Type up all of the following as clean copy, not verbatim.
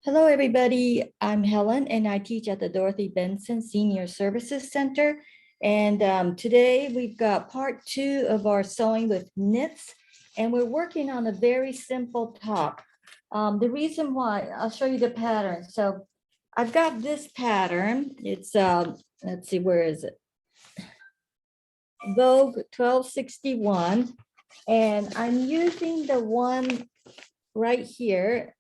Hello, everybody. I'm Helen, and I teach at the Dorothy Benson Senior Services Center. And today we've got part 2 of our sewing with knits, and we're working on a very simple top. The reason why, I'll show you the pattern. So I've got this pattern. It's, let's see, where is it? Vogue 1261. And I'm using the one right here.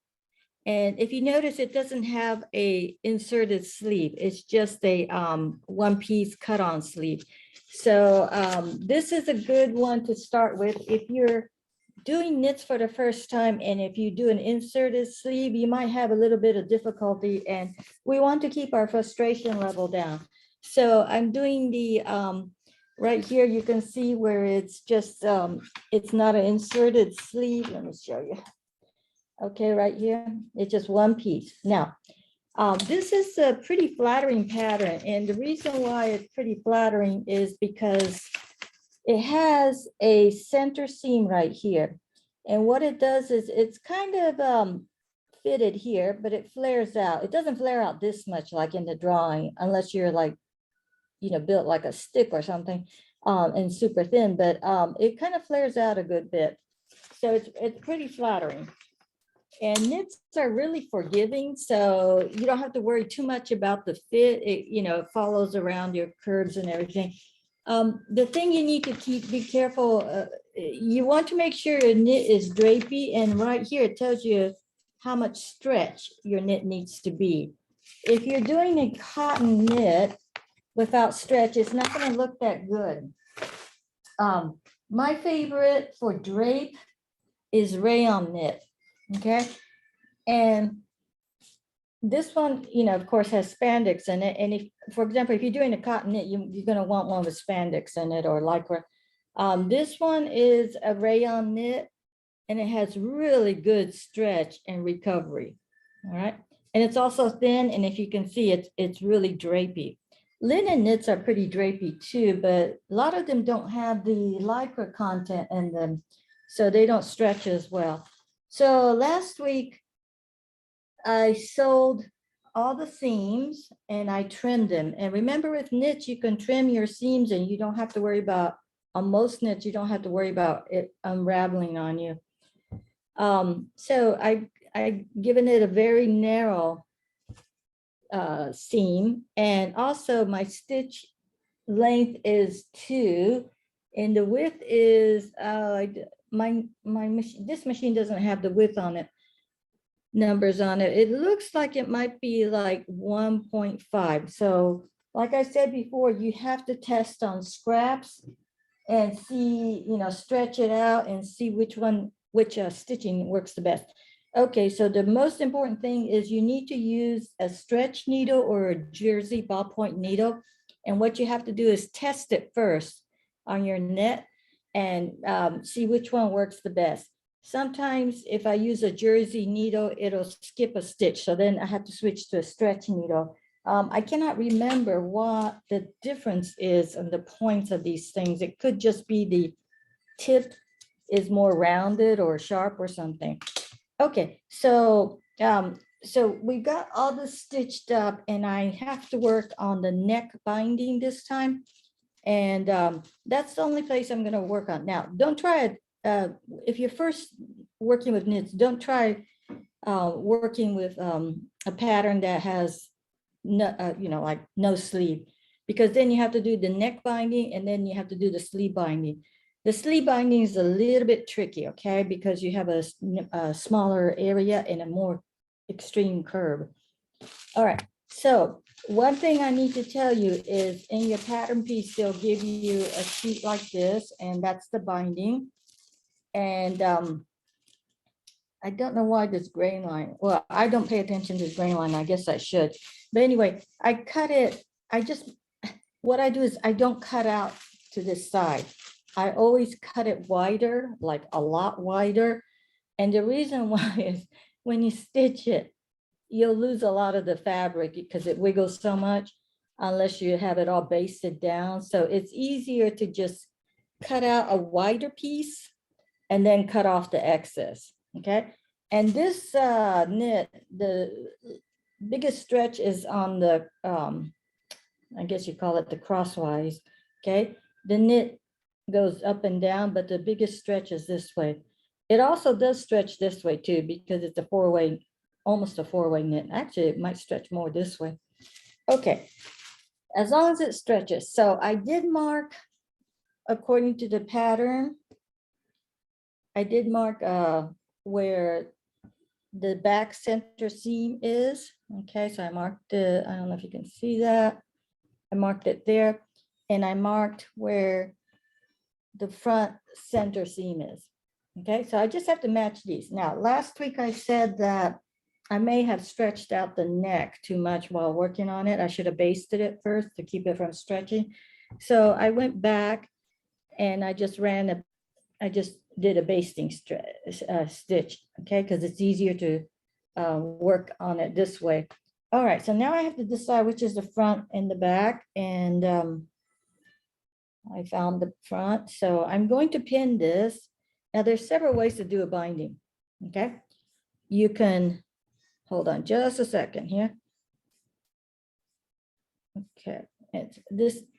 And if you notice, it doesn't have a inserted sleeve. It's just a one-piece cut-on sleeve. So this is a good one to start with. If you're doing knits for the first time, and if you do an inserted sleeve, you might have a little bit of difficulty, and we want to keep our frustration level down. So I'm doing the, right here, you can see where it's just, it's not an inserted sleeve. Let me show you. Okay, right here, it's just one piece. Now, this is a pretty flattering pattern, and the reason why it's pretty flattering is because it has a center seam right here. And what it does is it's kind of fitted here, but it flares out. It doesn't flare out this much like in the drawing, unless you're like, you know, built like a stick or something and super thin, but it kind of flares out a good bit. So it's pretty flattering. And knits are really forgiving, so you don't have to worry too much about the fit. It, you know, it follows around your curves and everything. The thing you need to be careful, you want to make sure your knit is drapey, and right here it tells you how much stretch your knit needs to be. If you're doing a cotton knit without stretch, it's not going to look that good. My favorite for drape is rayon knit. Okay, and this one, you know, of course, has spandex in it. And if, for example, if you're doing a cotton knit, you're going to want one with spandex in it or lycra. This one is a rayon knit, and it has really good stretch and recovery. All right, and it's also thin, and if you can see, it's really drapey. Linen knits are pretty drapey too, but a lot of them don't have the lycra content in them, so they don't stretch as well. So last week, I sewed all the seams and I trimmed them. And remember, with knits, you can trim your seams and you don't have to worry about, on most knits, you don't have to worry about it unraveling on you. So I given it a very narrow seam, and also my stitch length is 2, and the width is my machine. This machine doesn't have the width on it, numbers on it. It looks like it might be like 1.5. So like I said before, you have to test on scraps and see, you know, stretch it out and see which stitching works the best. Okay, so the most important thing is you need to use a stretch needle or a jersey ballpoint needle. And what you have to do is test it first on your net and see which one works the best. Sometimes if I use a jersey needle, it'll skip a stitch. So then I have to switch to a stretch needle. I cannot remember what the difference is on the points of these things. It could just be the tip is more rounded or sharp or something. Okay, so we got all this stitched up, and I have to work on the neck binding this time. And that's the only place I'm going to work on. Now, don't try it. If you're first working with knits, don't try working with a pattern that has no, you know, like no sleeve, because then you have to do the neck binding and then you have to do the sleeve binding. The sleeve binding is a little bit tricky, okay, because you have a smaller area and a more extreme curve. All right, so one thing I need to tell you is in your pattern piece, they'll give you a sheet like this, and that's the binding. And I don't know why this grain line, well, I don't pay attention to this grain line. I guess I should. But anyway, I cut it. What I do is I don't cut out to this side. I always cut it wider, like a lot wider. And the reason why is when you stitch it, you'll lose a lot of the fabric because it wiggles so much unless you have it all basted down. So it's easier to just cut out a wider piece and then cut off the excess, okay? And this knit, the biggest stretch is on the, I guess you call it the crosswise, okay? The knit goes up and down, but the biggest stretch is this way. It also does stretch this way too, because it's a four-way, almost a four-way knit. Actually, it might stretch more this way. Okay, as long as it stretches. So I did mark according to the pattern. I did mark where the back center seam is. Okay, so I marked it. I don't know if you can see that. I marked it there, and I marked where the front center seam is. Okay, so I just have to match these. Now, last week I said that I may have stretched out the neck too much while working on it. I should have basted it first to keep it from stretching. So I went back and I just did a basting stitch, okay, because it's easier to work on it this way. All right, so now I have to decide which is the front and the back, and I found the front, so I'm going to pin this. Now, there's several ways to do a binding, okay? You can, hold on just a second here. Okay, it's,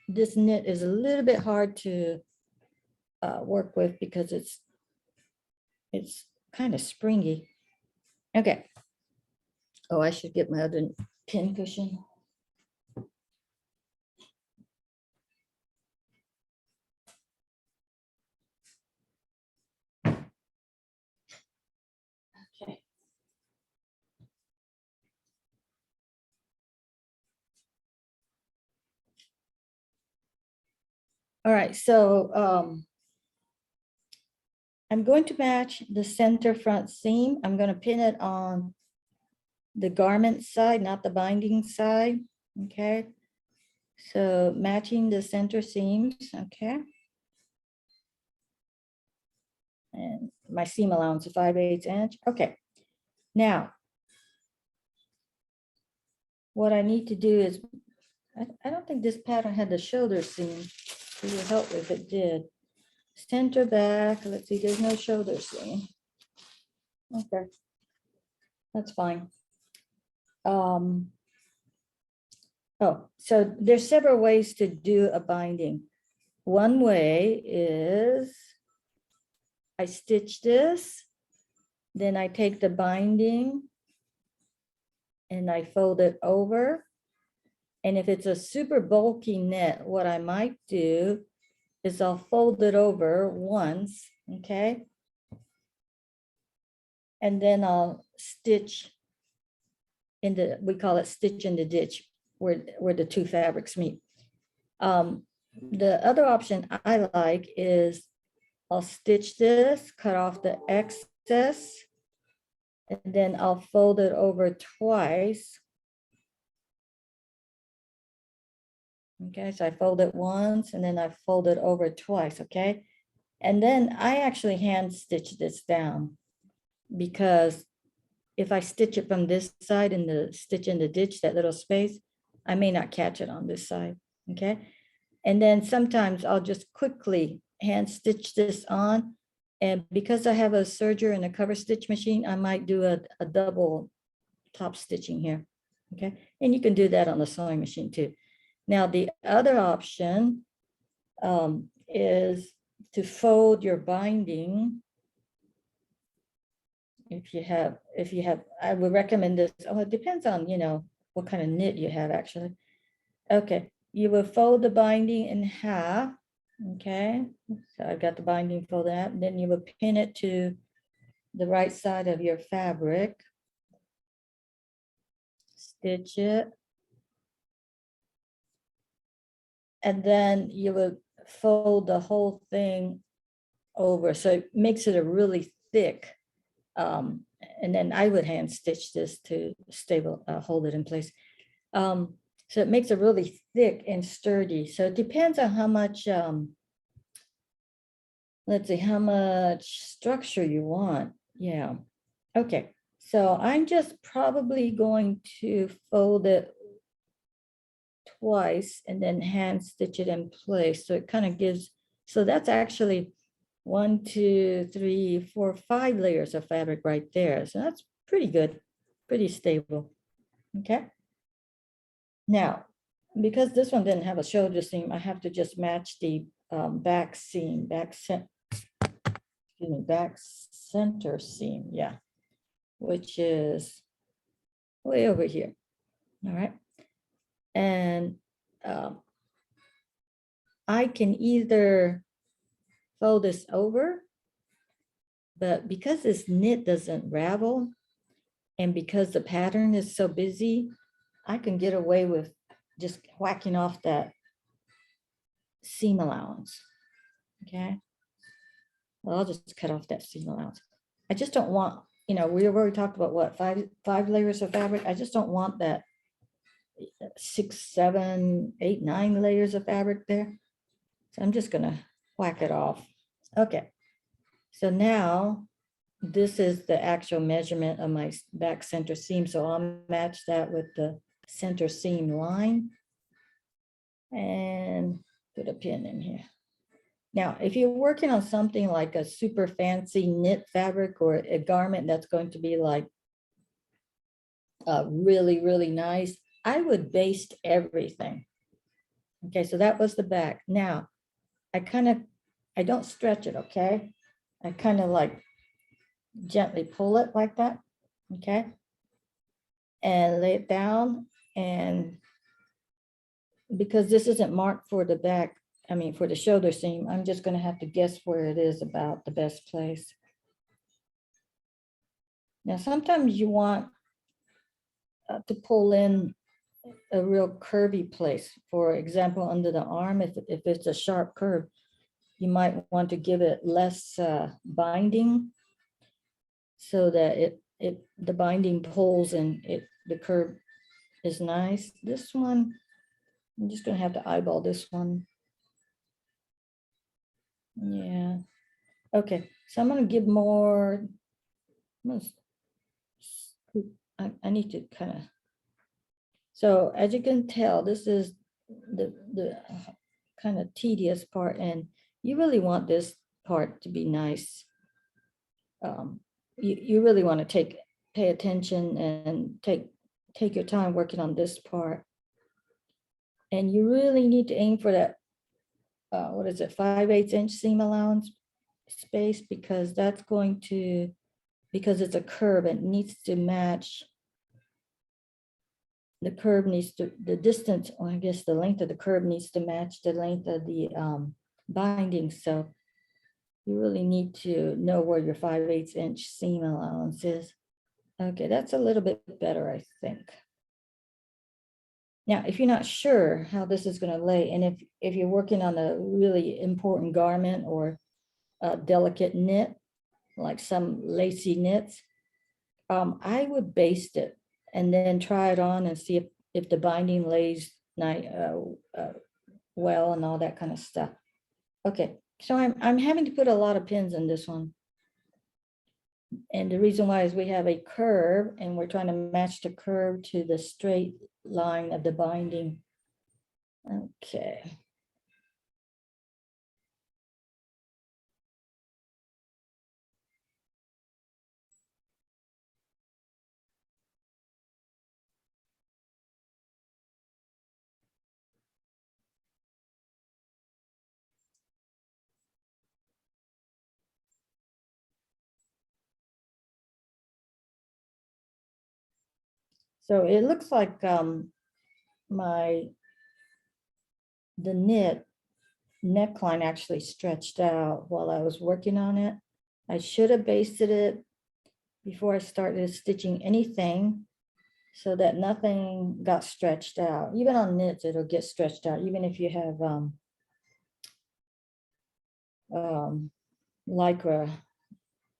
this knit is a little bit hard to work with because it's kind of springy. Okay. Oh, I should get my other pin cushion. Okay. All right, so I'm going to match the center front seam. I'm going to pin it on the garment side, not the binding side. Okay. So matching the center seams. Okay. And my seam allowance is 5/8 inch. Okay. Now, what I need to do is, I don't think this pattern had the shoulder seam. It would help if it did. Center back. Let's see, there's no shoulder seam. Okay. That's fine. Oh, so there's several ways to do a binding. One way is I stitch this, then I take the binding and I fold it over. And if it's a super bulky knit, what I might do is I'll fold it over once, okay? And then I'll stitch in the, we call it stitch in the ditch, where the two fabrics meet. The other option I like is I'll stitch this, cut off the excess, and then I'll fold it over twice. Okay, so I fold it once and then I fold it over twice, okay? And then I actually hand stitch this down, because if I stitch it from this side and the stitch in the ditch, that little space, I may not catch it on this side, okay? And then sometimes I'll just quickly hand stitch this on. And because I have a serger and a cover stitch machine, I might do a double top stitching here, okay? And you can do that on the sewing machine too. Now, the other option is to fold your binding. If you have, I would recommend this. Oh, it depends on, what kind of knit you have actually. Okay, you will fold the binding in half. Okay, so I've got the binding folded out. Then you will pin it to the right side of your fabric. Stitch it. And then you will fold the whole thing over. So it makes it a really thick. And then I would hand stitch this to hold it in place. So it makes it really thick and sturdy. So it depends on how much, let's see, how much structure you want. Yeah. Okay. So I'm just probably going to fold it twice and then hand stitch it in place. So it kind of gives, so that's actually 1, 2, 3, 4, 5 layers of fabric right there. So that's pretty good, pretty stable. Okay. Now, because this one didn't have a shoulder seam, I have to just match the back seam, back center seam, yeah, which is way over here. All right. And I can either fold this over, but because this knit doesn't ravel, and because the pattern is so busy, I can get away with just whacking off that seam allowance. Okay. Well, I'll just cut off that seam allowance. I just don't want, we already talked about what, five layers of fabric. I just don't want that 6, 7, 8, 9 layers of fabric there. So I'm just gonna whack it off. Okay. So now this is the actual measurement of my back center seam. So I'll match that with the center seam line and put a pin in here. Now, if you're working on something like a super fancy knit fabric or a garment that's going to be like really, really nice, I would baste everything. Okay, so that was the back. Now, I don't stretch it, okay? I kind of like gently pull it like that, okay? And lay it down, and because this isn't marked for the back, for the shoulder seam, I'm just gonna have to guess where it is about the best place. Now, sometimes you want to pull in a real curvy place. For example, under the arm, if it's a sharp curve, you might want to give it less binding so that the binding pulls and the curve is nice. This one, I'm just gonna have to eyeball this one. Yeah. Okay, so I'm gonna give more. I need to kind of. So as you can tell, this is the kind of tedious part, and you really want this part to be nice. You really want to pay attention and take your time working on this part. And you really need to aim for that, what is it, 5/8 inch seam allowance space, because that's going to, because it's a curve, it needs to match. The curve needs to, the distance, or I guess the length of the curve needs to match the length of the binding. So you really need to know where your 5/8 inch seam allowance is. Okay, that's a little bit better, I think. Now, if you're not sure how this is going to lay, and if you're working on a really important garment or a delicate knit, like some lacy knits, I would baste it and then try it on and see if the binding lays well and all that kind of stuff. Okay, so I'm having to put a lot of pins in this one. And the reason why is we have a curve and we're trying to match the curve to the straight line of the binding. Okay. So it looks like the neckline actually stretched out while I was working on it. I should have basted it before I started stitching anything so that nothing got stretched out. Even on knits, it'll get stretched out, even if you have Lycra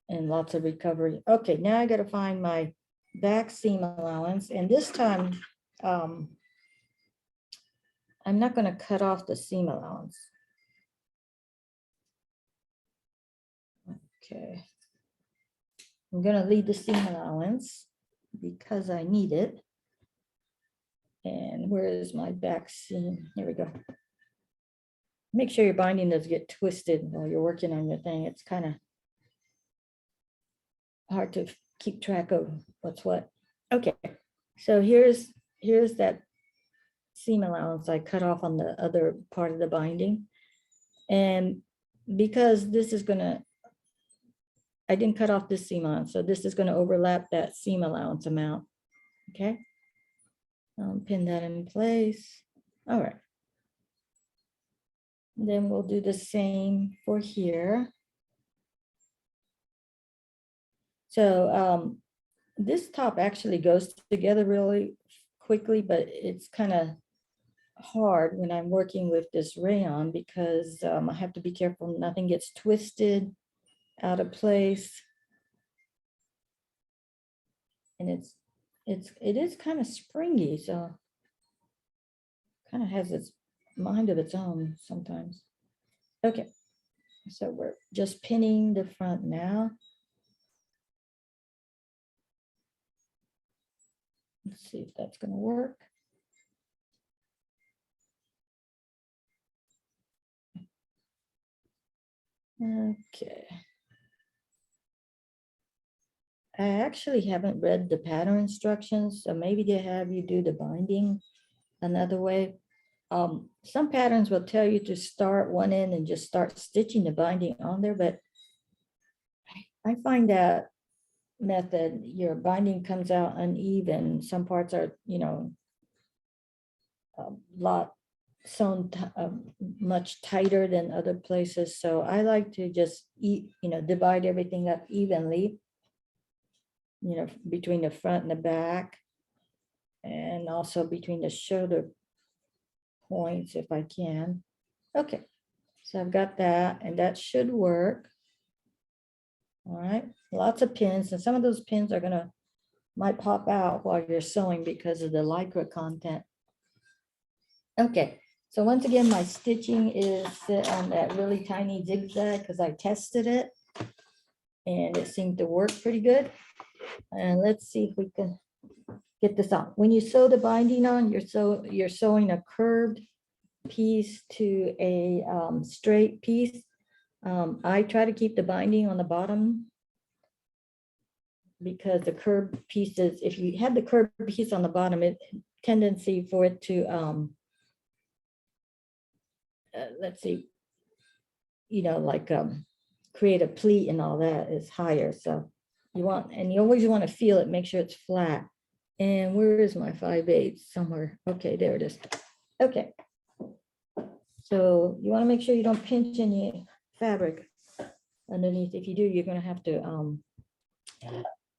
and lots of recovery. Okay, now I got to find my back seam allowance, and this time I'm not going to cut off the seam allowance. Okay, I'm going to leave the seam allowance because I need it. And where is my back seam? Here we go. make sure your binding doesn't get twisted while you're working on your thing. It's kind of hard to keep track of what's what. Okay, so here's that seam allowance I cut off on the other part of the binding. And because this is gonna, I didn't cut off this seam allowance, so this is gonna overlap that seam allowance amount, okay? Pin that in place. All right. And then we'll do the same for here. So this top actually goes together really quickly, but it's kind of hard when I'm working with this rayon because I have to be careful nothing gets twisted out of place. And it is kind of springy, so kind of has its mind of its own sometimes. Okay, so we're just pinning the front now. Let's see if that's going to work. Okay. I actually haven't read the pattern instructions, so maybe they have you do the binding another way. Some patterns will tell you to start one end and just start stitching the binding on there, but I find that method, your binding comes out uneven. Some parts are, you know, a lot sewn much tighter than other places. So I like to just divide everything up evenly, between the front and the back, and also between the shoulder points if I can. Okay, so I've got that, and that should work. All right, lots of pins, and some of those pins are might pop out while you're sewing because of the Lycra content. Okay, so once again, my stitching is set on that really tiny zigzag because I tested it and it seemed to work pretty good. And let's see if we can get this on. When you sew the binding on, you're sewing a curved piece to a straight piece. I try to keep the binding on the bottom because the curved pieces, if you have the curved piece on the bottom, it tendency for it to let's see, create a pleat and all that is higher. So you always want to feel it, make sure it's flat. And where is my 5/8? Somewhere. Okay, there it is. Okay. So you want to make sure you don't pinch any fabric underneath. If you do, you're going to have to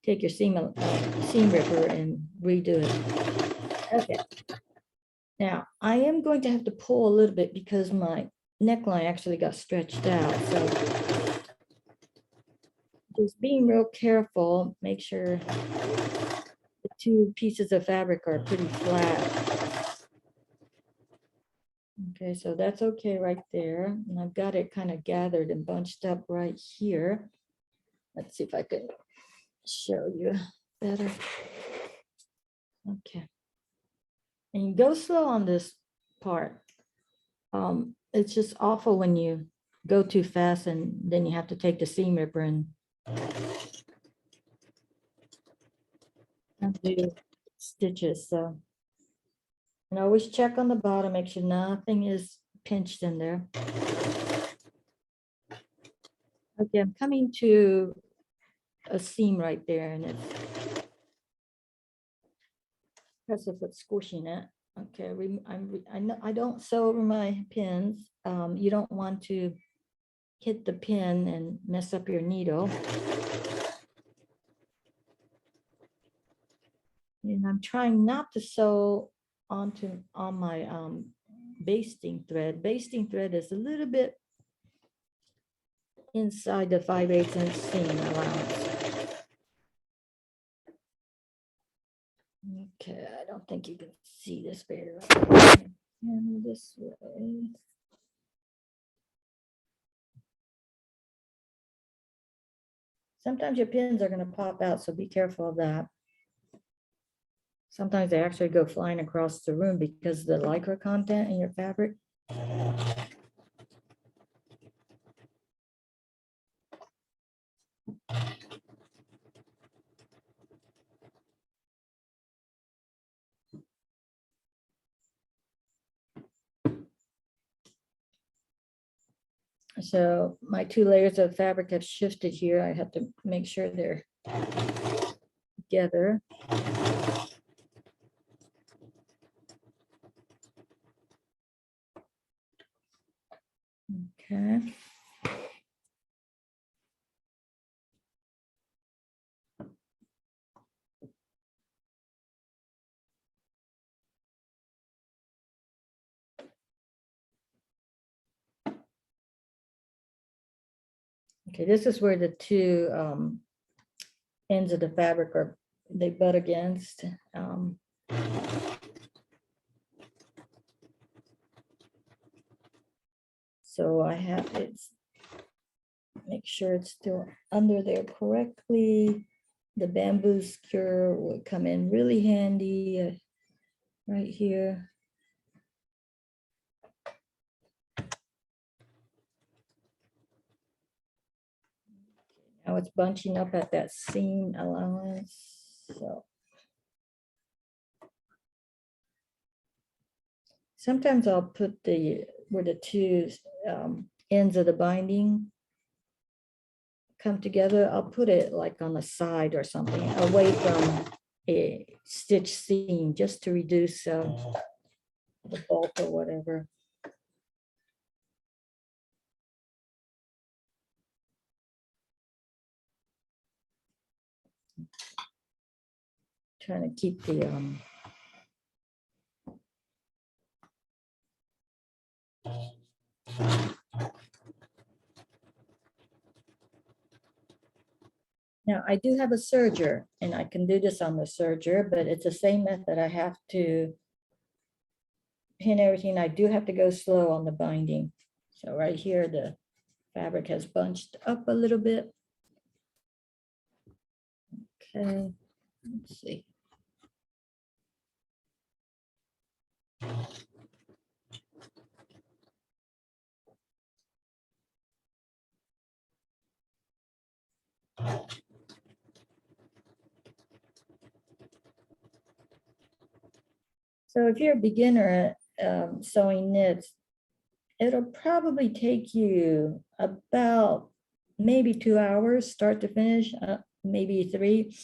take your seam ripper and redo it. Okay. Now I am going to have to pull a little bit because my neckline actually got stretched out. So just being real careful, make sure the two pieces of fabric are pretty flat. Okay, so that's okay right there. And I've got it kind of gathered and bunched up right here. Let's see if I can show you better. Okay. And you go slow on this part. It's just awful when you go too fast and then you have to take the seam ripper and do stitches. So, and always check on the bottom, make sure nothing is pinched in there. Okay, I'm coming to a seam right there, and it's impressive what's squishing it. Okay, I don't sew over my pins. You don't want to hit the pin and mess up your needle. And I'm trying not to sew on my basting thread. Basting thread is a little bit inside the 5/8 inch seam allowance. Okay, I don't think you can see this very well. And this way. Sometimes your pins are going to pop out, so be careful of that. Sometimes they actually go flying across the room because of the Lycra content in your fabric. So my two layers of fabric have shifted here. I have to make sure they're together. Okay. Okay, this is where the two ends of the fabric are, they butt against. So I have it's make sure it's still under there correctly. The bamboo skewer would come in really handy right here. Now it's bunching up at that seam allowance. So sometimes I'll put the where the two ends of the binding come together, I'll put it like on the side or something away from a stitch seam just to reduce the bulk or whatever. Trying to keep the now I do have a serger and I can do this on the serger, but it's the same method. I have to pin everything. I do have to go slow on the binding. So right here, the fabric has bunched up a little bit. Okay, let's see. So if you're a beginner at sewing knits, it'll probably take you about maybe 2 hours, start to finish, maybe 3.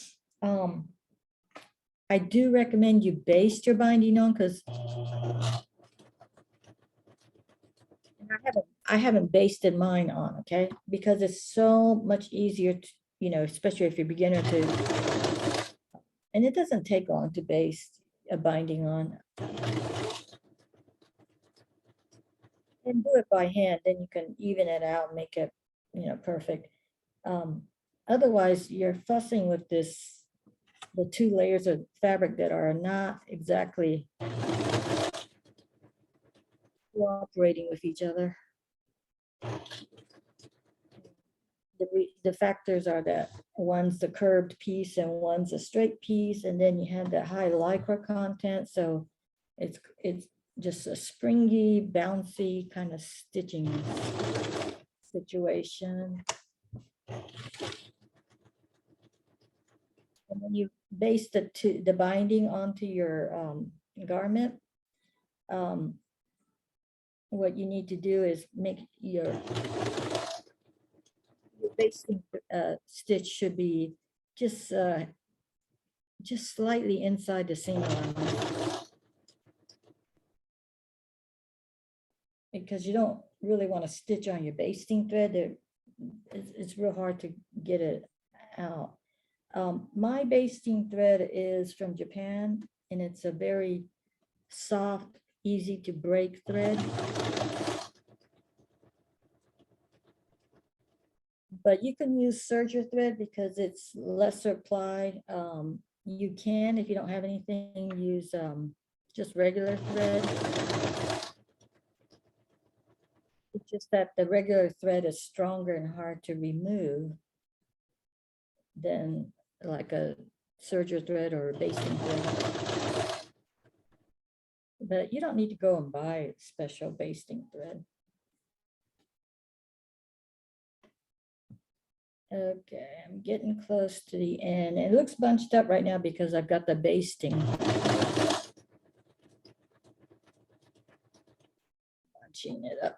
I do recommend you baste your binding on because I haven't basted mine on, okay? Because it's so much easier to, especially if you're a beginner to, and it doesn't take long to baste a binding on. And do it by hand, then you can even it out, make it, perfect. Otherwise, you're fussing with the two layers of fabric that are not exactly cooperating with each other. The factors are that one's the curved piece and one's a straight piece, and then you have that high lycra content, so it's just a springy, bouncy kind of stitching situation. And when you base the binding onto your garment, what you need to do is make your basting stitch should be just slightly inside the seam allowance, because you don't really want to stitch on your basting thread. It's real hard to get it out. My basting thread is from Japan, and it's a very soft, easy to break thread. But you can use serger thread because it's lesser ply. You can, if you don't have anything, use just regular thread. It's just that the regular thread is stronger and hard to remove than like a serger thread or a basting thread. But you don't need to go and buy special basting thread. Okay, I'm getting close to the end. It looks bunched up right now because I've got the basting. Bunching it up.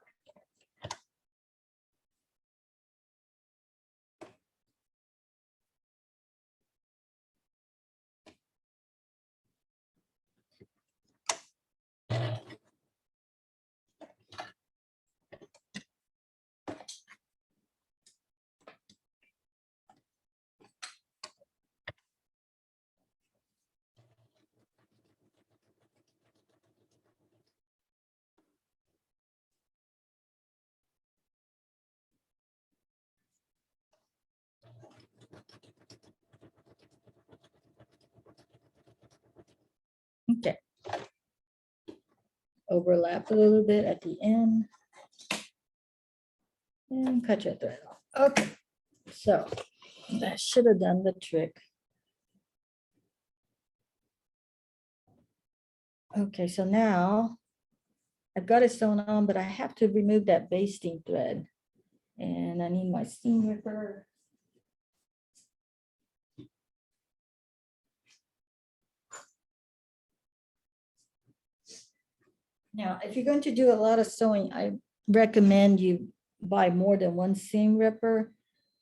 Okay. Overlap a little bit at the end. And cut your thread off. Okay, so that should have done the trick. Okay, so now I've got it sewn on, but I have to remove that basting thread. And I need my seam ripper. Now, if you're going to do a lot of sewing, I recommend you buy more than one seam ripper,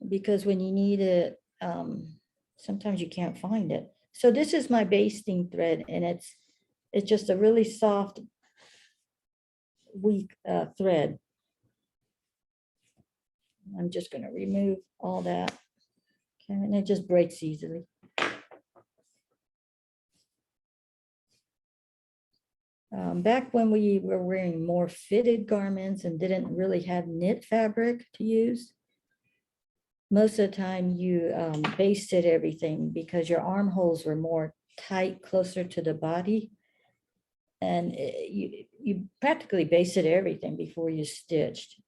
because when you need it, sometimes you can't find it. So this is my basting thread, and it's just a really soft, weak thread. I'm just going to remove all that. Okay, and it just breaks easily. Back when we were wearing more fitted garments and didn't really have knit fabric to use, most of the time you basted everything because your armholes were more tight, closer to the body. And you practically basted everything before you stitched.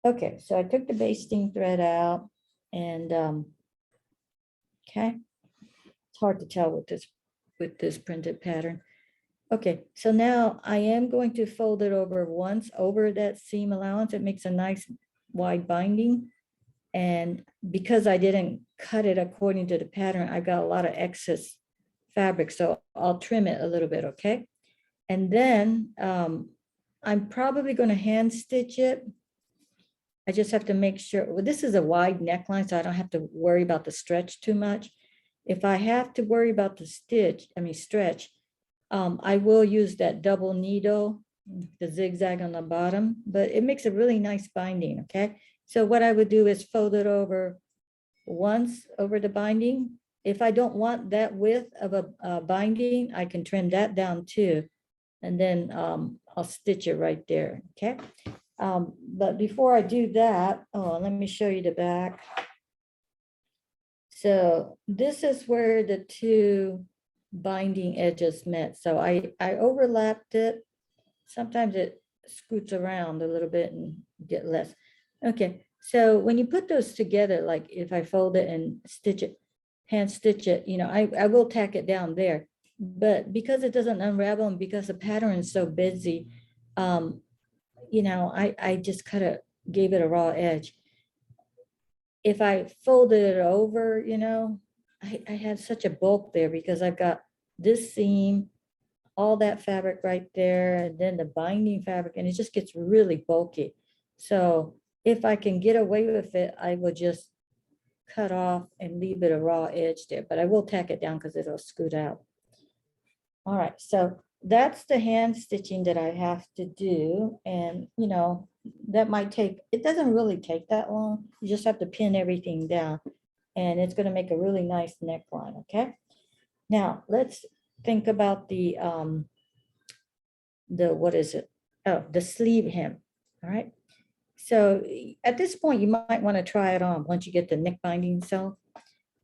Okay, so I took the basting thread out, and okay, it's hard to tell with this printed pattern. Okay, so now I am going to fold it over once over that seam allowance. It makes a nice wide binding. And because I didn't cut it according to the pattern, I got a lot of excess fabric. So I'll trim it a little bit, okay? And then I'm probably going to hand stitch it. I just have to make sure, well, this is a wide neckline, so I don't have to worry about the stretch too much. If I have to worry about the stretch, I will use that double needle, the zigzag on the bottom, but it makes a really nice binding, okay? So what I would do is fold it over once over the binding. If I don't want that width of a binding, I can trim that down too. And then I'll stitch it right there, okay? But before I do that, let me show you the back. So this is where the two binding edges met. So I overlapped it. Sometimes it scoots around a little bit and get less. Okay, so when you put those together, like if I fold it and stitch it, hand stitch it, you know, I will tack it down there. But because it doesn't unravel and because the pattern is so busy, you know, I just gave it a raw edge. If I folded it over, you know, I had such a bulk there because I've got this seam, all that fabric right there, and then the binding fabric, and it just gets really bulky. So if I can get away with it, I will just cut off and leave it a raw edge there, but I will tack it down because it'll scoot out. All right, so that's the hand stitching that I have to do. And, you know, that might take, it doesn't really take that long. You just have to pin everything down and it's going to make a really nice neckline. Okay. Now let's think about the what is it? Oh, the sleeve hem. All right. So at this point, you might want to try it on once you get the neck binding sewn.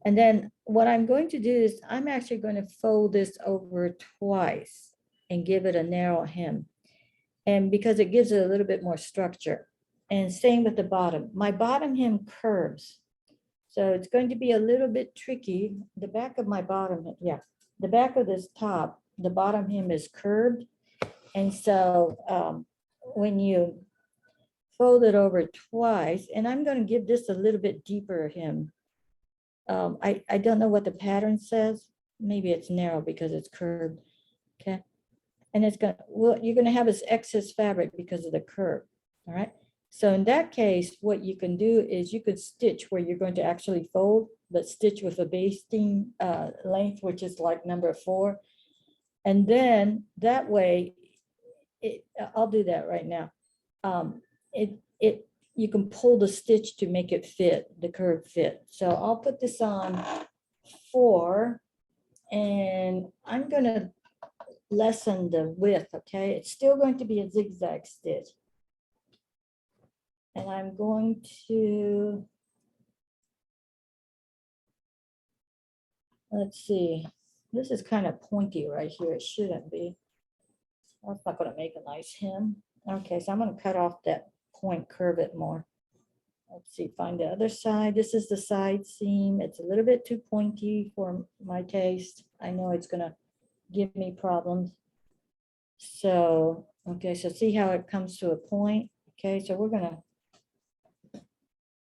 And then what I'm going to do is I'm actually going to fold this over twice and give it a narrow hem. And because it gives it a little bit more structure. And same with the bottom. My bottom hem curves. So it's going to be a little bit tricky. The back of my bottom, yeah, the back of this top, the bottom hem is curved. And so when you fold it over twice, and I'm going to give this a little bit deeper hem. I don't know what the pattern says. Maybe it's narrow because it's curved. Okay. And it's going to, well, you're going to have this excess fabric because of the curve. All right. So in that case, what you can do is you could stitch where you're going to actually fold, but stitch with a basting length, which is like number 4. And then that way, I'll do that right now. You can pull the stitch to make it fit, the curve fit. So I'll put this on 4 and I'm going to lessen the width, okay? It's still going to be a zigzag stitch. And I'm going to, let's see, This is kind of pointy right here. It shouldn't be. That's not gonna make a nice hem. Okay, so I'm gonna cut off that point, curve it more. Let's see, find the other side. This is the side seam. It's a little bit too pointy for my taste. I know it's gonna give me problems. So, okay, so see how it comes to a point? Okay, so we're gonna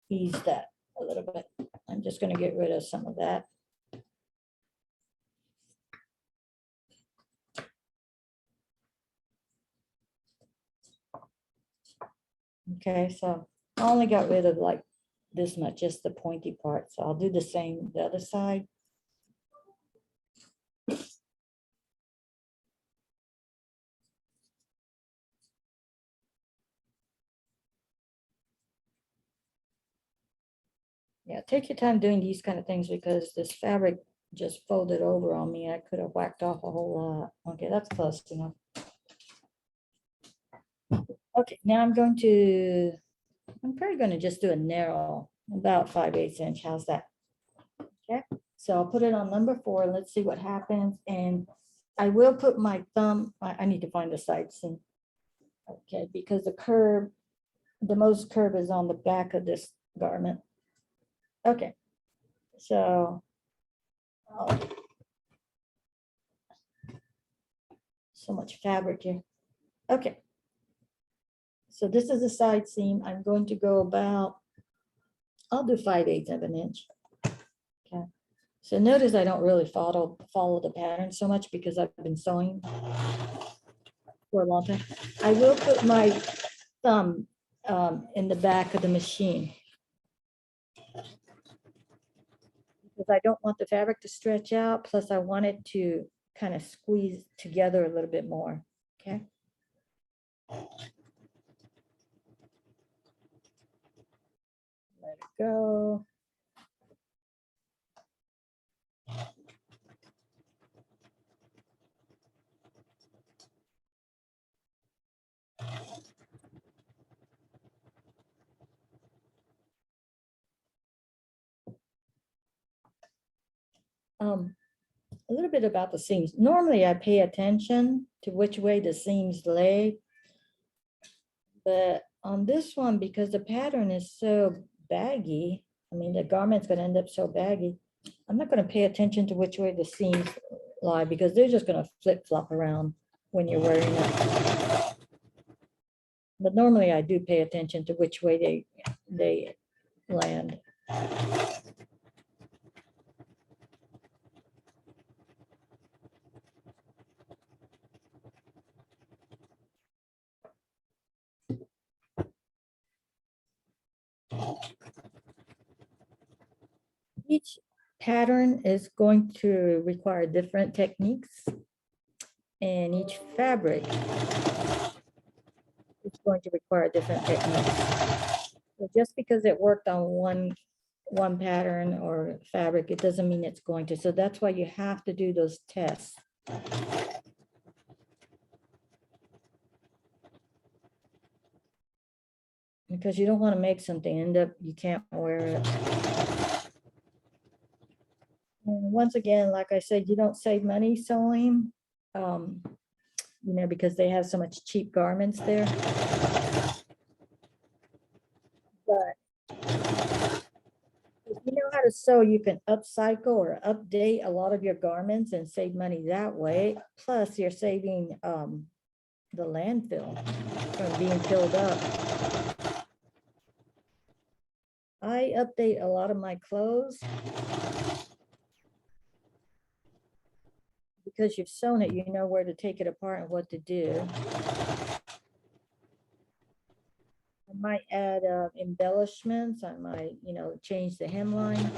ease that a little bit. I'm just gonna get rid of some of that. Okay, so I only got rid of like this much, just the pointy part. So I'll do the same the other side. Yeah, take your time doing these kind of things because this fabric just folded over on me. I could have whacked off a whole lot. Okay, that's close enough. Okay, now I'm probably going to just do a narrow, about 5/8 inch. How's that? Okay, so I'll put it on number 4. Let's see what happens. And I will put my thumb, I need to find the side seam. Okay, because the most curve is on the back of this garment. Okay, so so much fabric here. Okay, so this is the side seam. I'm going to go about, I'll do 5/8 of an inch. Okay, so notice I don't really follow the pattern so much because I've been sewing for a long time. I will put my thumb in the back of the machine because I don't want the fabric to stretch out. Plus I want it to kind of squeeze together a little bit more. Okay. Let it go. A little bit about the seams. Normally I pay attention to which way the seams lay, but on this one, because the pattern is so baggy, I mean, the garment's gonna end up so baggy, I'm not gonna pay attention to which way the seams lie because they're just gonna flip flop around when you're wearing it. But normally I do pay attention to which way they land. Each pattern is going to require different techniques, and each fabric is going to require different techniques. So just because it worked on one pattern or fabric, it doesn't mean it's going to. So that's why you have to do those tests. Because you don't want to make something end up you can't wear it. And once again, like I said, you don't save money sewing, because they have so much cheap garments there. But if you know how to sew, you can upcycle or update a lot of your garments and save money that way. Plus, you're saving the landfill from being filled up. I update a lot of my clothes because you've sewn it, you know where to take it apart and what to do. I might add embellishments. I might, change the hemline.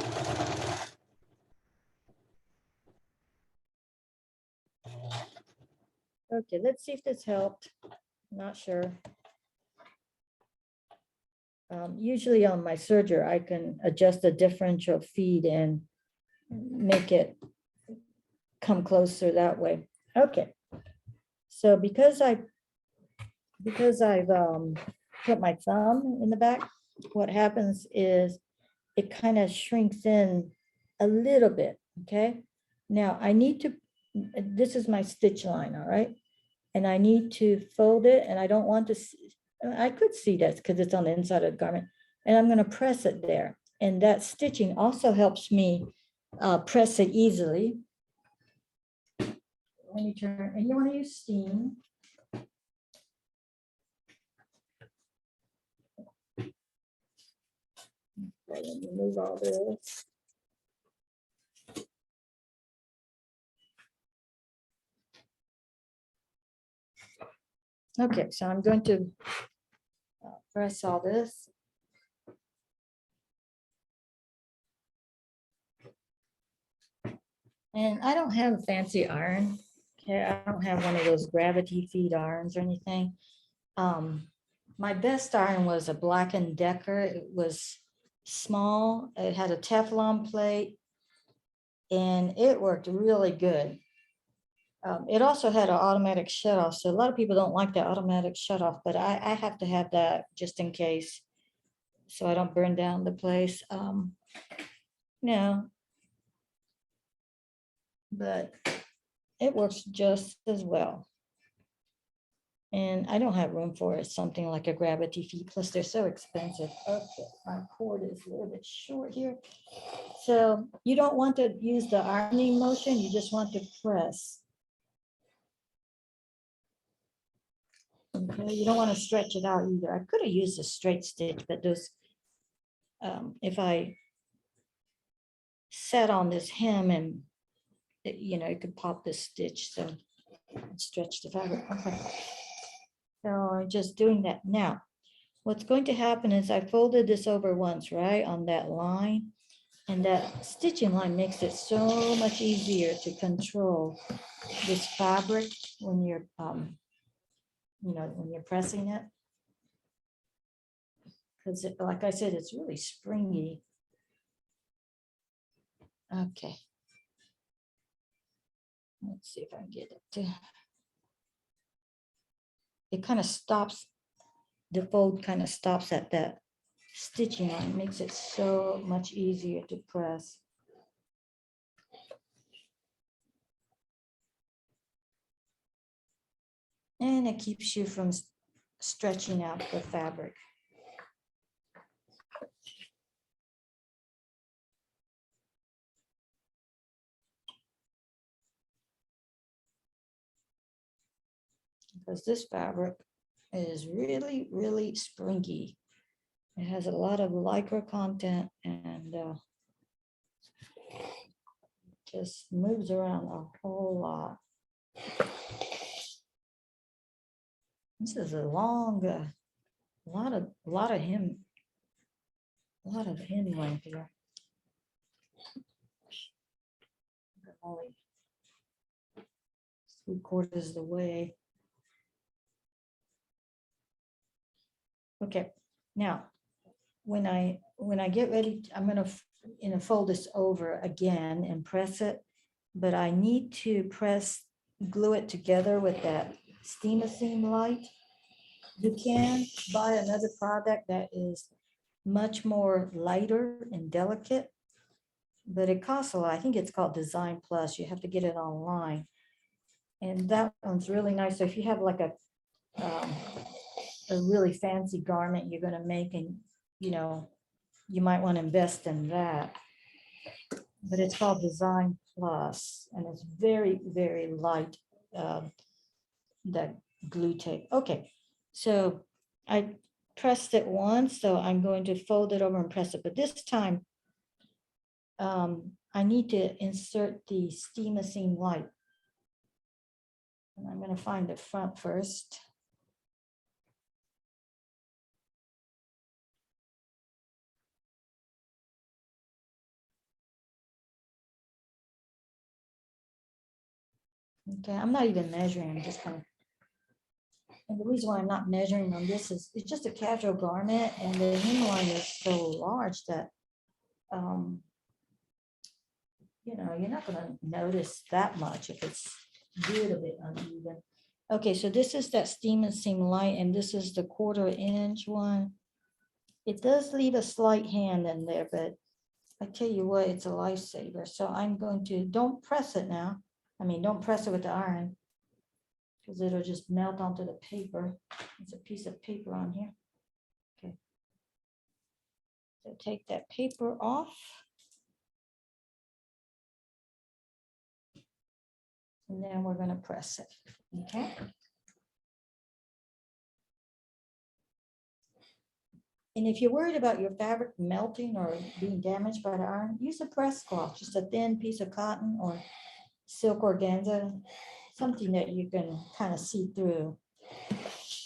Okay, let's see if this helped. Not sure. Usually on my serger, I can adjust the differential feed and make it come closer that way. Okay. So because I've put my thumb in the back, what happens is it kind of shrinks in a little bit, okay? Now I need to, this is my stitch line, all right? And I need to fold it, and I don't want to, I could see that because it's on the inside of the garment, and I'm gonna press it there. And that stitching also helps me press it easily. Let me turn, and you want to use steam. Let me remove all this. Okay, so I'm going to press all this. And I don't have a fancy iron. Okay, I don't have one of those gravity feed irons or anything. My best iron was a Black & Decker. It was small. It had a Teflon plate, and it worked really good. It also had an automatic shut-off, so a lot of people don't like the automatic shut-off, but I have to have that just in case, so I don't burn down the place. No, but it works just as well. And I don't have room for something like a gravity feed, plus they're so expensive. Okay, my cord is a little bit short here. So you don't want to use the ironing motion, you just want to press. Okay, you don't want to stretch it out either. I could have used a straight stitch, but those, if I sat on this hem and you know, it could pop this stitch, so stretch the fabric. Okay. So I'm just doing that now. What's going to happen is I folded this over once, right, on that line, and that stitching line makes it so much easier to control this fabric when you're, you know, when you're pressing it. Because like I said, it's really springy. Okay. Let's see if I can get it to, it kind of stops, the fold kind of stops at that stitching line, makes it so much easier to press. And it keeps you from stretching out the fabric. Because this fabric is really, really springy. It has a lot of lycra content, and just moves around a whole lot. This is a long, a lot of hem length here. Only 3/4 the way. Okay, now when I get ready, I'm gonna fold this over again and press it, but I need to glue it together with that steam light. You can buy another product that is much more lighter and delicate, but it costs a lot. I think it's called Design Plus. You have to get it online, and that one's really nice. So if you have like a really fancy garment you're going to make, and you know, you might want to invest in that. But it's called Design Plus, and it's very, very light, that glue tape. Okay, so I pressed it once, so I'm going to fold it over and press it, but this time I need to insert the steam light. And I'm going to find the front first. Okay, I'm not even measuring, I'm just kind of, and the reason why I'm not measuring on this is it's just a casual garment, and the hemline is so large that, you know, you're not going to notice that much if it's a little bit uneven. Okay, so this is that steam and seam light, and this is the 1/4 inch one. It does leave a slight hand in there, but I tell you what, it's a lifesaver. So I'm going to, don't press it now. I mean, don't press it with the iron because it'll just melt onto the paper. There's a piece of paper on here. Okay. So take that paper off. And then we're going to press it. Okay. And if you're worried about your fabric melting or being damaged by the iron, use a press cloth, just a thin piece of cotton or silk organza, something that you can kind of see through.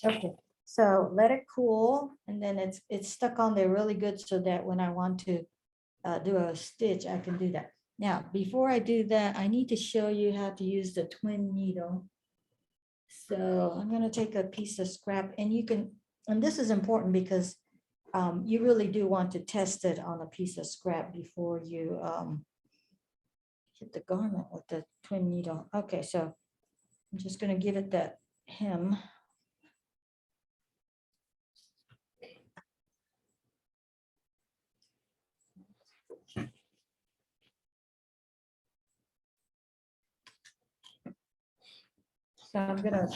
Okay, so let it cool, and then it's stuck on there really good so that when I want to do a stitch, I can do that. Now, before I do that, I need to show you how to use the twin needle. So I'm going to take a piece of scrap, and you can, and this is important because you really do want to test it on a piece of scrap before you hit the garment with the twin needle. Okay, so I'm just going to give it that hem. So I'm going to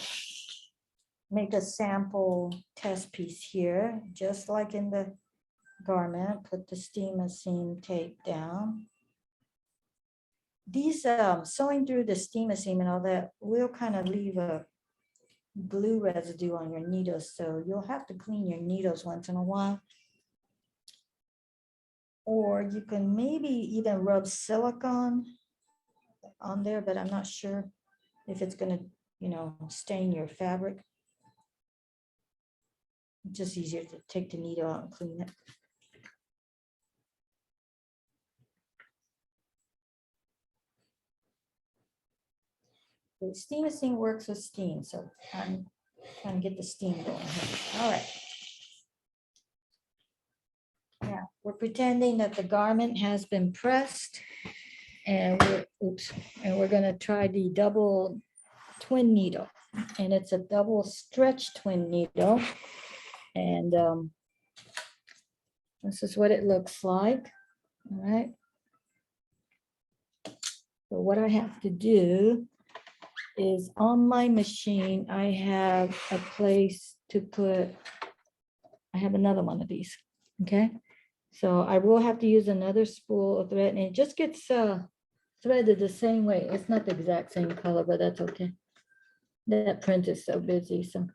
make a sample test piece here, just like in the garment. Put the steam seam tape down. These sewing through the steam seam and all that will kind of leave a glue residue on your needles, so you'll have to clean your needles once in a while. Or you can maybe even rub silicone on there, but I'm not sure if it's going to, you know, stain your fabric. It's just easier to take the needle out and clean it. The steam machine works with steam, so I'm trying to get the steam going here. All right. Now we're pretending that the garment has been pressed, and we're going to try the double twin needle, and it's a double stretch twin needle, and this is what it looks like. All right. So what I have to do is on my machine, I have a place to put, I have another one of these. Okay. So I will have to use another spool of thread, and it just gets threaded the same way. It's not the exact same color, but that's okay. That print is so busy. So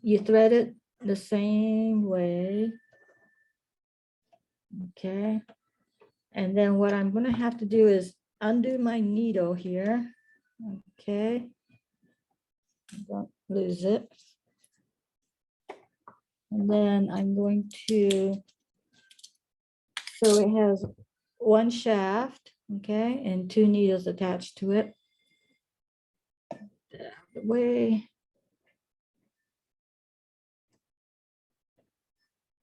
you thread it the same way. Okay. And then what I'm going to have to do is undo my needle here. Okay. Don't lose it. And then I'm going to, so it has one shaft, okay, and two needles attached to it. Get out of the way.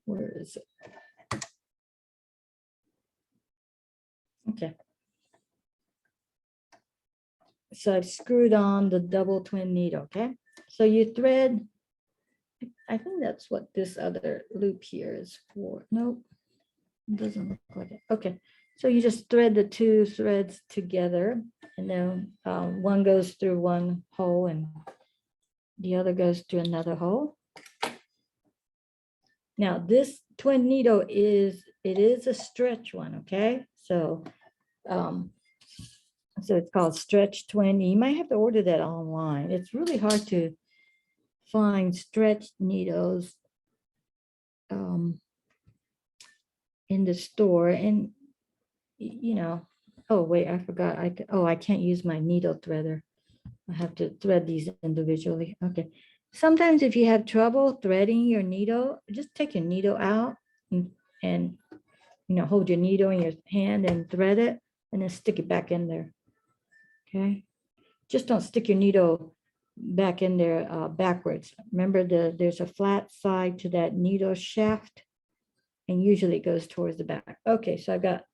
Where is it? Okay. So I've screwed on the double twin needle, okay? So you thread, I think that's what this other loop here is for. Nope, it doesn't look like it. Okay, so you just thread the two threads together, and then one goes through one hole and the other goes through another hole. Now this twin needle is a stretch one, okay? So so it's called stretch twin. You might have to order that online. It's really hard to find stretch needles in the store, and you know, oh wait, I forgot. I can't use my needle threader. I have to thread these individually. Okay. Sometimes if you have trouble threading your needle, just take your needle out and you know, hold your needle in your hand and thread it, and then stick it back in there. Okay. Just don't stick your needle back in there backwards. Remember, there's a flat side to that needle shaft, and usually it goes towards the back. Okay, so I've got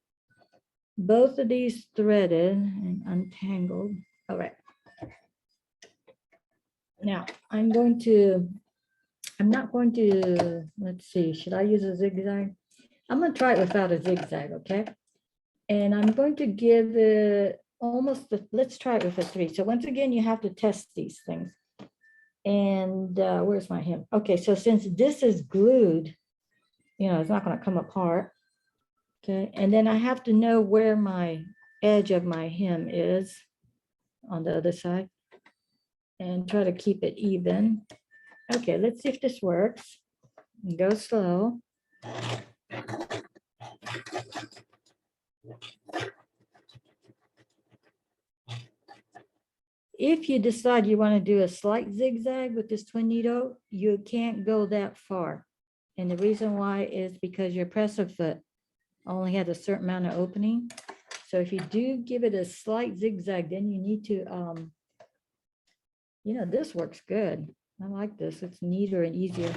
both of these threaded and untangled. All right. Now I'm not going to, let's see, should I use a zigzag? I'm gonna try it without a zigzag, okay? And I'm going to give it almost, let's try it with a 3. So once again, you have to test these things. And where's my hem? Okay, so since this is glued, it's not gonna come apart. Okay, and then I have to know where my edge of my hem is on the other side and try to keep it even. Okay, let's see if this works. Go slow. If you decide you want to do a slight zigzag with this twin needle, you can't go that far. And the reason why is because your presser foot only has a certain amount of opening. So if you do give it a slight zigzag, then you need to, this works good. I like this. It's neater and easier.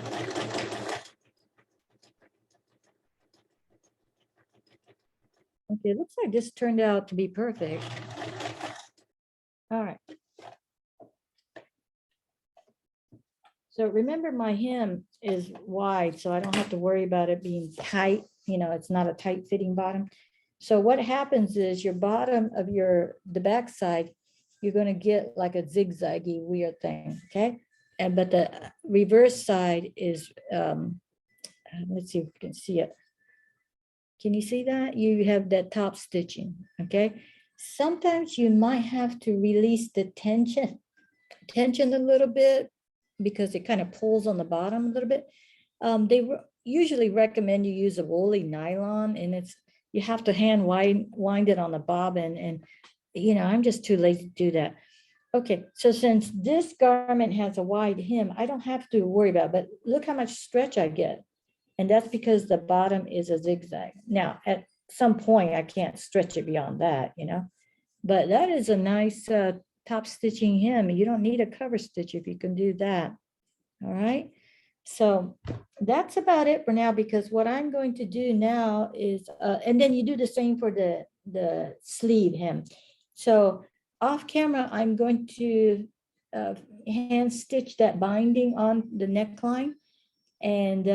Okay, looks like this turned out to be perfect. All right. So remember, my hem is wide, so I don't have to worry about it being tight. It's not a tight fitting bottom. So what happens is your bottom of the back side, you're going to get like a zigzaggy weird thing, okay? But the reverse side is, let's see if we can see it. Can you see that? You have that top stitching, okay? Sometimes you might have to release the tension a little bit because it kind of pulls on the bottom a little bit. They usually recommend you use a woolly nylon, and you have to hand wind it on the bobbin, and I'm just too lazy to do that. Okay, so since this garment has a wide hem, I don't have to worry about it, but look how much stretch I get. And that's because the bottom is a zigzag. Now, at some point, I can't stretch it beyond that, but that is a nice top stitching hem. You don't need a cover stitch if you can do that. All right. So that's about it for now, because what I'm going to do now is, and then you do the same for the sleeve hem. So off camera, I'm going to hand stitch that binding on the neckline. And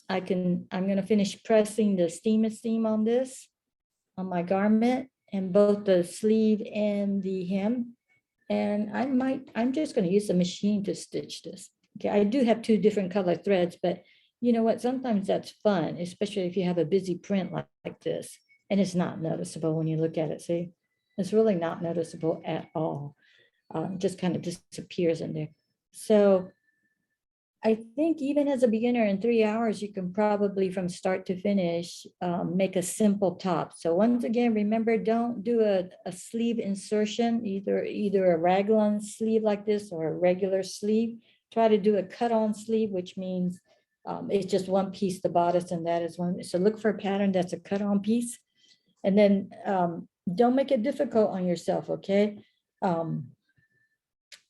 I'm going to finish pressing the steam seam on this, on my garment, and both the sleeve and the hem. And I'm just going to use the machine to stitch this. Okay, I do have 2 different color threads, but you know what? Sometimes that's fun, especially if you have a busy print like this. And it's not noticeable when you look at it. See, it's really not noticeable at all. Just kind of disappears in there. So I think even as a beginner in 3 hours, you can probably from start to finish make a simple top. So once again, remember, don't do a sleeve insertion, either a raglan sleeve like this or a regular sleeve. Try to do a cut-on sleeve, which means it's just one piece, the bodice, and that is one. So look for a pattern that's a cut-on piece. And then don't make it difficult on yourself, okay?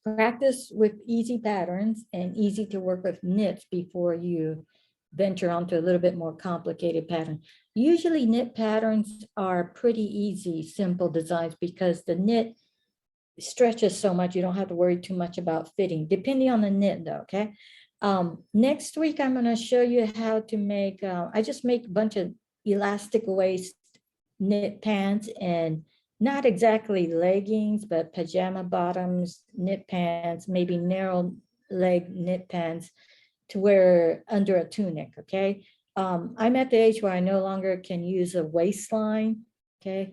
Practice with easy patterns and easy to work with knits before you venture onto a little bit more complicated pattern. Usually knit patterns are pretty easy, simple designs, because the knit stretches so much, you don't have to worry too much about fitting, depending on the knit though, okay? Next week, I'm gonna show you how to make, I just make a bunch of elastic waist knit pants, and not exactly leggings, but pajama bottoms, knit pants, maybe narrow leg knit pants to wear under a tunic, okay? I'm at the age where I no longer can use a waistline, okay?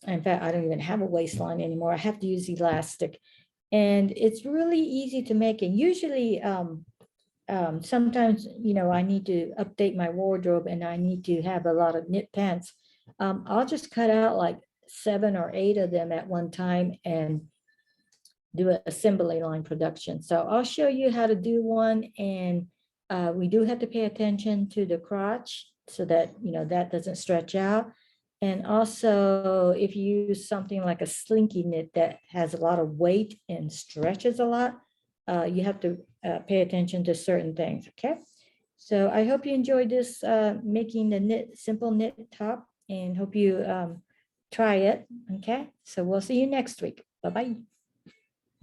In fact, I don't even have a waistline anymore. I have to use elastic. And it's really easy to make. And usually, sometimes, I need to update my wardrobe and I need to have a lot of knit pants. I'll just cut out like 7 or 8 of them at one time and do an assembly line production. So I'll show you how to do one. And we do have to pay attention to the crotch so that, that doesn't stretch out. And also, if you use something like a slinky knit that has a lot of weight and stretches a lot, you have to pay attention to certain things, okay? So I hope you enjoyed this making the simple knit top, and hope you try it, okay? So we'll see you next week. Bye-bye.